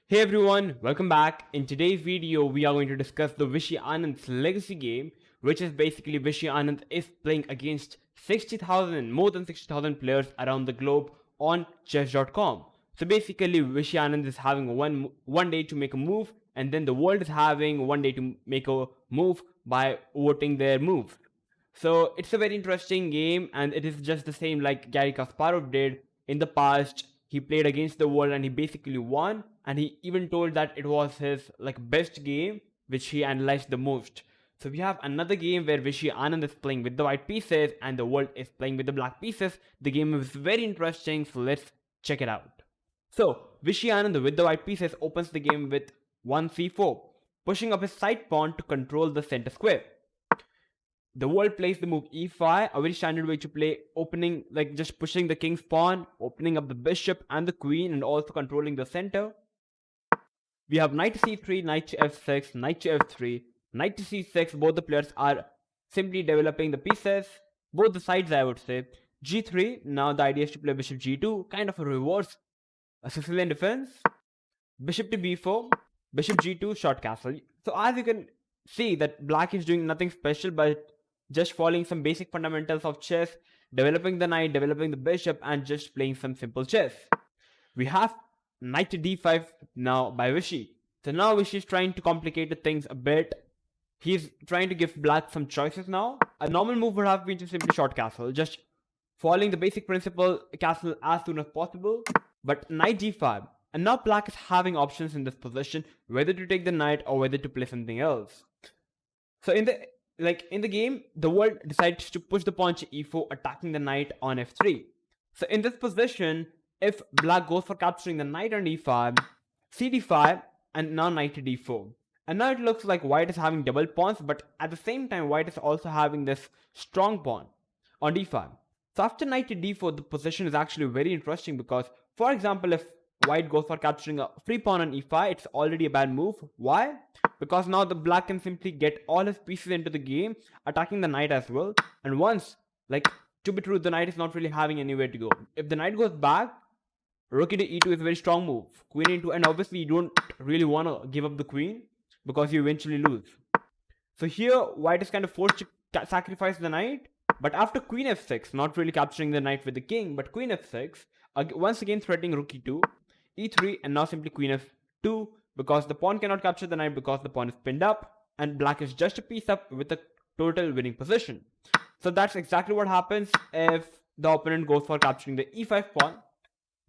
Hey everyone, welcome back. In today's video, we are going to discuss the Vishy Anand's legacy game, which is basically Vishy Anand is playing against 60,000, more than 60,000 players around the globe on chess.com. So basically, Vishy Anand is having one day to make a move, and then the world is having one day to make a move by voting their move. So it's a very interesting game, and it is just the same like Gary Kasparov did in the past. He played against the world and he basically won, and he even told that it was his like best game which he analyzed the most. So we have another game where Vishy Anand is playing with the white pieces and the world is playing with the black pieces. The game is very interesting, so let's check it out. So Vishy Anand with the white pieces opens the game with 1c4, pushing up his side pawn to control the center square. The world plays the move e5, a very standard way to play, opening, like just pushing the king's pawn, opening up the bishop and the queen, and also controlling the center. We have knight to c3, knight to f6, knight to f3, knight to c6. Both the players are simply developing the pieces, both the sides, I would say. g3, now the idea is to play bishop g2, kind of a reverse Sicilian defense. Bishop to b4, bishop g2, short castle. So as you can see that black is doing nothing special but just following some basic fundamentals of chess, developing the knight, developing the bishop, and just playing some simple chess. We have knight to d5 now by Vishy. So now Vishy is trying to complicate the things a bit. He's trying to give black some choices now. A normal move would have been to simply short castle, just following the basic principle castle as soon as possible. But knight g5, and now black is having options in this position, whether to take the knight or whether to play something else. So in the game, the world decides to push the pawn to e4, attacking the knight on f3. So in this position, if black goes for capturing the knight on e5, cd5, and now knight to d4. And now it looks like white is having double pawns, but at the same time, white is also having this strong pawn on d5. So after knight to d4, the position is actually very interesting because, for example, if white goes for capturing a free pawn on e5, it's already a bad move. Why? Because now the black can simply get all his pieces into the game, attacking the knight as well. And once, like, to be true, the knight is not really having anywhere to go. If the knight goes back, rook into e2 is a very strong move. Queen into, and obviously you don't really want to give up the queen because you eventually lose. So here, white is kind of forced to sacrifice the knight. But after queen f6, not really capturing the knight with the king, but queen f6, once again threatening rook e2, e3, and now simply queen f2, because the pawn cannot capture the knight because the pawn is pinned up, and black is just a piece up with a total winning position. So that's exactly what happens if the opponent goes for capturing the e5 pawn.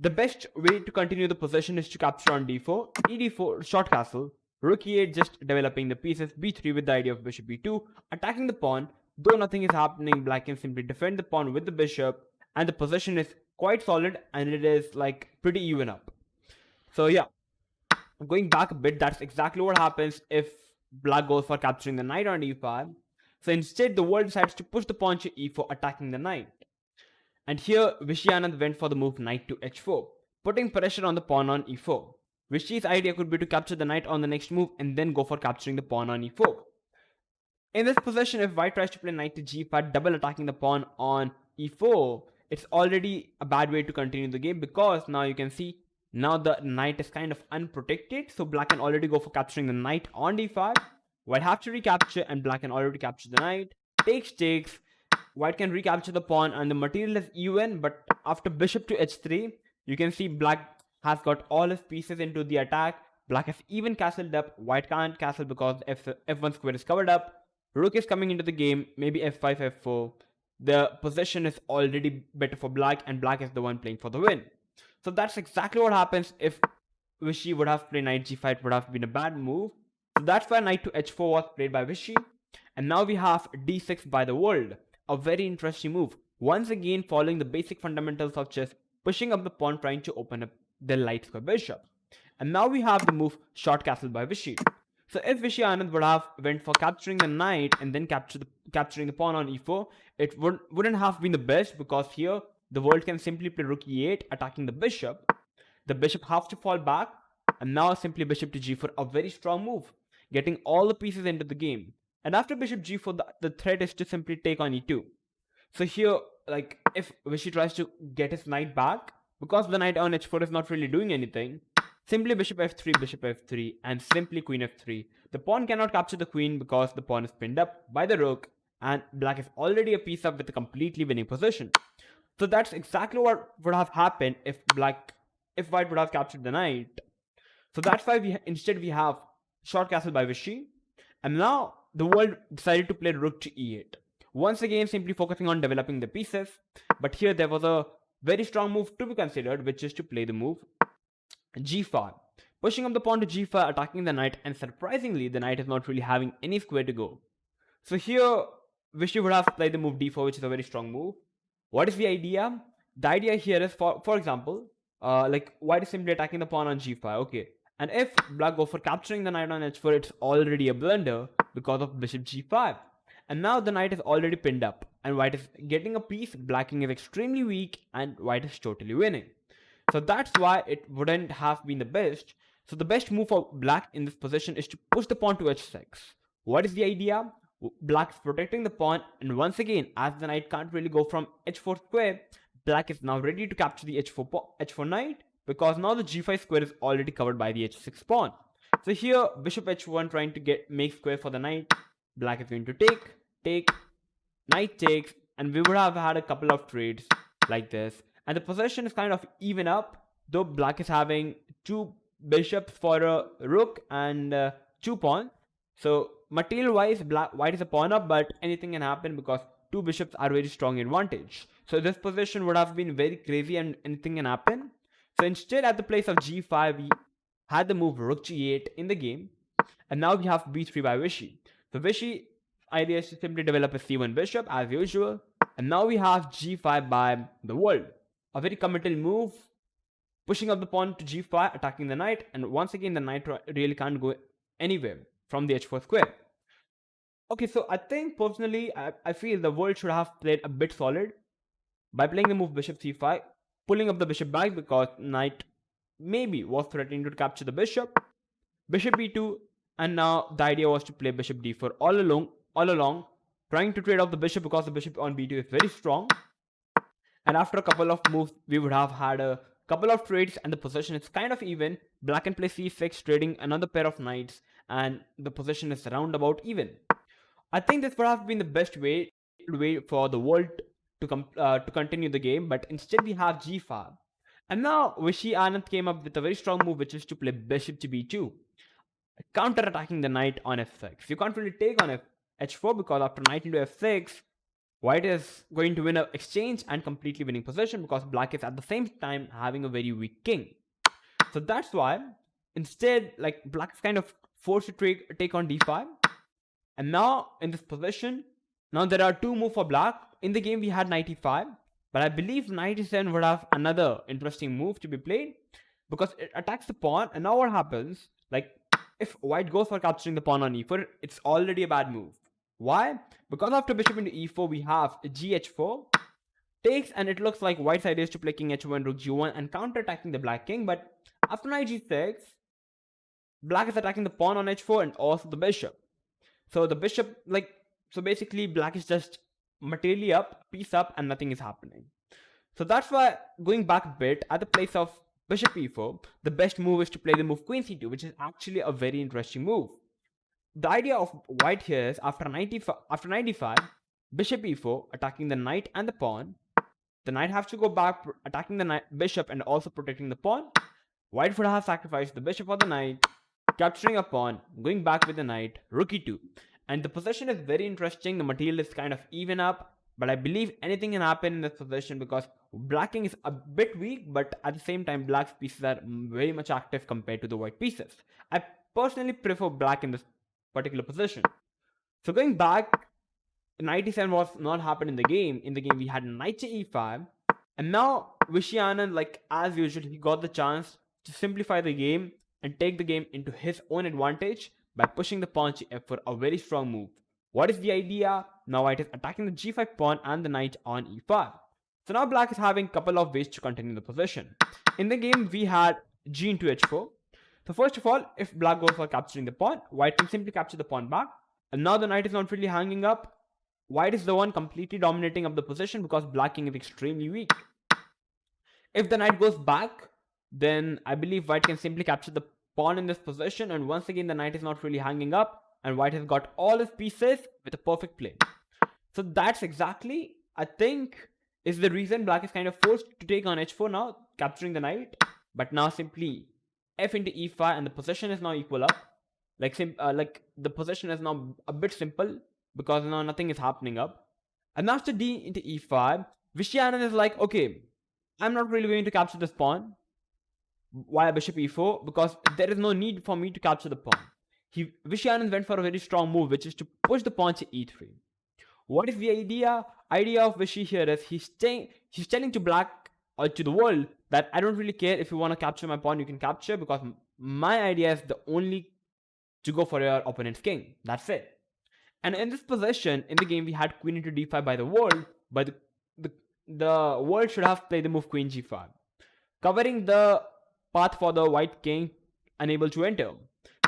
The best way to continue the position is to capture on d4, ed4, short castle, rook e8, just developing the pieces, b3 with the idea of bishop e2, attacking the pawn. Though nothing is happening, black can simply defend the pawn with the bishop, and the position is quite solid, and it is like pretty even up. So yeah, going back a bit, that's exactly what happens if black goes for capturing the knight on e5. So instead, the world decides to push the pawn to e4, attacking the knight. And here, Vishy Anand went for the move knight to h4, putting pressure on the pawn on e4. Vishy's idea could be to capture the knight on the next move and then go for capturing the pawn on e4. In this position, if white tries to play knight to g5, double attacking the pawn on e4, it's already a bad way to continue the game because now you can see now the knight is kind of unprotected. So black can already go for capturing the knight on d5. White have to recapture and black can already capture the knight. Takes. White can recapture the pawn and the material is even, but after bishop to h3, you can see black has got all his pieces into the attack. Black has even castled up. White can't castle because f1 square is covered up. Rook is coming into the game, maybe f5, f4. The position is already better for black, and black is the one playing for the win. So that's exactly what happens if Vishy would have played knight g5. It would have been a bad move. So that's why knight to h4 was played by Vishy. And now we have d6 by the world. A very interesting move. Once again, following the basic fundamentals of chess, pushing up the pawn, trying to open up the light square bishop. And now we have the move short castle by Vishy. So if Vishy Anand would have went for capturing the knight and then capturing the pawn on e4, it wouldn't have been the best because here the world can simply play rook e8, attacking the bishop. The bishop has to fall back, and now simply bishop to g4, a very strong move, getting all the pieces into the game. And after bishop g4, the threat is to simply take on e2. So here, like, if Vishy tries to get his knight back, because the knight on h4 is not really doing anything, Simply bishop f3, and simply queen f3. The pawn cannot capture the queen because the pawn is pinned up by the rook, and black is already a piece up with a completely winning position. So that's exactly what would have happened if white would have captured the knight. So that's why instead we have short castle by Vishy, and now the world decided to play rook to e8. Once again, simply focusing on developing the pieces, but here there was a very strong move to be considered, which is to play the move g5, pushing up the pawn to g5, attacking the knight, and surprisingly, the knight is not really having any square to go. So here, Vishy would have played the move d4, which is a very strong move. What is the idea? The idea here is, for example, like white is simply attacking the pawn on g5, okay. And if black goes for capturing the knight on h4, it's already a blunder because of bishop g5. And now the knight is already pinned up, and white is getting a piece, blacking is extremely weak, and white is totally winning. So that's why it wouldn't have been the best. So the best move for black in this position is to push the pawn to h6. What is the idea? Black is protecting the pawn, and once again, as the knight can't really go from h4 square, black is now ready to capture the h4 knight, because now the g5 square is already covered by the h6 pawn. So here, bishop h1 trying to make square for the knight. Black is going to take, knight takes, and we would have had a couple of trades like this. And the position is kind of even up, though black is having two bishops for a rook and two pawns. So material wise, white is a pawn up, but anything can happen because two bishops are very strong advantage. So this position would have been very crazy and anything can happen. So instead, at the place of g5, we had the move rook g8 in the game, and now we have b3 by Vishy. So Vishy idea is to simply develop a c1 bishop as usual, and now we have g5 by the world. A very committal move, pushing up the pawn to g5, attacking the knight, and once again the knight really can't go anywhere from the h4 square. Okay, so I think personally, I feel the world should have played a bit solid by playing the move bishop c5, pulling up the bishop back because knight maybe was threatening to capture the bishop b2, and now the idea was to play bishop d4 all along, trying to trade off the bishop because the bishop on b2 is very strong. And after a couple of moves, we would have had a couple of trades, and the position is kind of even. Black can play c6, trading another pair of knights, and the position is roundabout even. I think this would have been the best way for the world to continue the game, but instead we have g5. And now Vishy Anand came up with a very strong move, which is to play bishop to b2, counter-attacking the knight on f6. You can't really take on h4 because after knight into f6, white is going to win an exchange and completely winning position because black is at the same time having a very weak king. So that's why instead, like, black is kind of forced to take on d5. And now in this position, now there are two moves for black. In the game we had knight e5, but I believe knight e7 would have another interesting move to be played because it attacks the pawn. And now what happens, like, if white goes for capturing the pawn on e4, it's already a bad move. Why? Because after bishop into e4, we have gh4 takes, and it looks like white's idea is to play king h1, rook g1, and counter-attacking the black king. But after knight g6, black is attacking the pawn on h4 and also the bishop. So the bishop, so basically black is just materially up, piece up, and nothing is happening. So that's why, going back a bit, at the place of bishop e4, the best move is to play the move queen c2, which is actually a very interesting move. The idea of white here is after knight e5, bishop e4, attacking the knight and the pawn. The knight has to go back, attacking the bishop and also protecting the pawn. White would have sacrificed the bishop for the knight, capturing a pawn, going back with the knight, rook e2. And the position is very interesting. The material is kind of even up, but I believe anything can happen in this position because black king is a bit weak, but at the same time black's pieces are very much active compared to the white pieces. I personally prefer black in this particular position. So going back, knight e7 was not happened in the game. In the game we had knight to e5, and now Vishy Anand, like as usual, he got the chance to simplify the game and take the game into his own advantage by pushing the pawn to f4, a very strong move. What is the idea? Now white is attacking the g5 pawn and the knight on e5. So now black is having a couple of ways to continue the position. In the game we had g into h4. So first of all, if black goes for capturing the pawn, white can simply capture the pawn back. And now the knight is not really hanging up. White is the one completely dominating of the position because black king is extremely weak. If the knight goes back, then I believe white can simply capture the pawn in this position, and once again the knight is not really hanging up, and white has got all his pieces with a perfect play. So that's exactly, I think, is the reason black is kind of forced to take on h4 now, capturing the knight. But now simply f into e5, and the position is now equal up. Like the position is now a bit simple because now nothing is happening up. And after d into e5, Vishy Anand is like, okay, I'm not really going to capture this pawn via bishop e4 because there is no need for me to capture the pawn. Vishy Anand went for a very strong move, which is to push the pawn to e3. What is the idea? Idea of Vishy here is he's telling to black or to the world that I don't really care if you want to capture my pawn, you can capture, because my idea is the only to go for your opponent's king. That's it. And in this position, in the game, we had queen into d5 by the world, but the world should have played the move queen g5, covering the path for the white king unable to enter.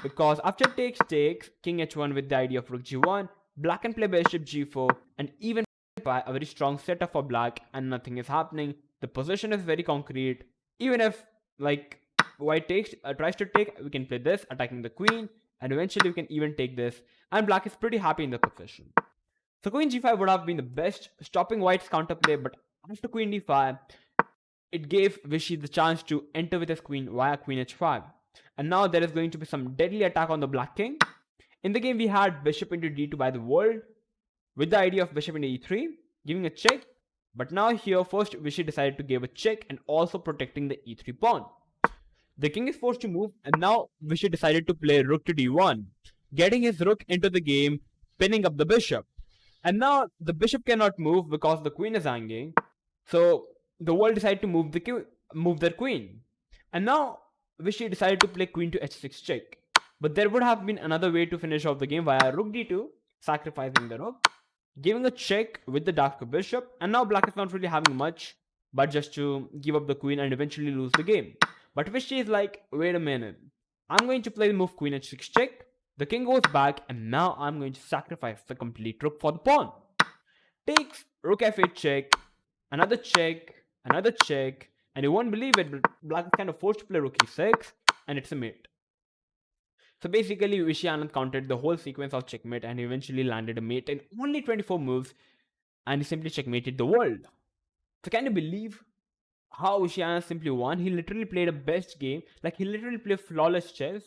Because after takes, king h1 with the idea of rook g1, black can play bishop g4, and even by a very strong setup for black, and nothing is happening. The position is very concrete. Even if like white tries to take, we can play this, attacking the queen, and eventually we can even take this, and black is pretty happy in the position. So queen g5 would have been the best, stopping white's counterplay, but after queen d5, it gave Vishy the chance to enter with his queen via queen h5. And now there is going to be some deadly attack on the black king. In the game, we had bishop into d2 by the world, with the idea of bishop into e3, giving a check. But now here, first Vishy decided to give a check and also protecting the e3 pawn. The king is forced to move, and now Vishy decided to play rook to d1, getting his rook into the game, pinning up the bishop. And now the bishop cannot move because the queen is hanging. So the world decided to move their queen. And now Vishy decided to play queen to h6 check. But there would have been another way to finish off the game via rook d2, sacrificing the rook, giving a check with the darker bishop, and now black is not really having much, but just to give up the queen and eventually lose the game. But Vishy is like, wait a minute, I'm going to play the move queen h6 check, the king goes back, and now I'm going to sacrifice the complete rook for the pawn. Takes rook f8 check, another check, and you won't believe it, but black is kind of forced to play rook e6, and it's a mate. So basically, Vishy Anand countered the whole sequence of checkmate and eventually landed a mate in only 24 moves, and he simply checkmated the world. So can you believe how Vishy Anand simply won? He literally played a best game, like he literally played flawless chess,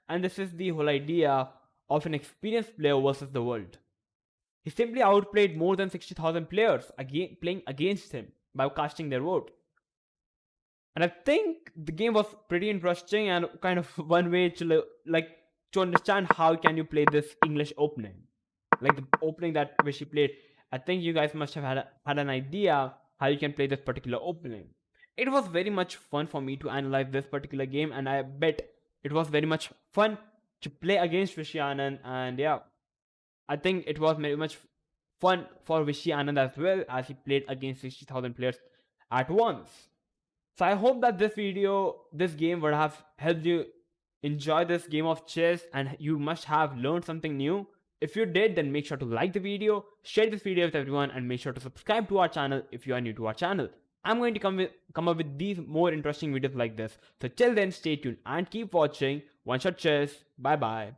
and this is the whole idea of an experienced player versus the world. He simply outplayed more than 60,000 players playing against him by casting their vote. And I think the game was pretty interesting and kind of one way to to understand how can you play this English opening, like the opening that Vishy played. I think you guys must have had an idea how you can play this particular opening. It was very much fun for me to analyze this particular game, and I bet it was very much fun to play against Vishy Anand. And yeah, I think it was very much fun for Vishy Anand as well, as he played against 60,000 players at once. So I hope that this game would have helped you enjoy this game of chess, and you must have learned something new. If you did, then make sure to like the video, share this video with everyone, and make sure to subscribe to our channel if you are new to our channel. I'm going to come up with these more interesting videos like this. So till then, stay tuned and keep watching One Shot Chess. Bye bye.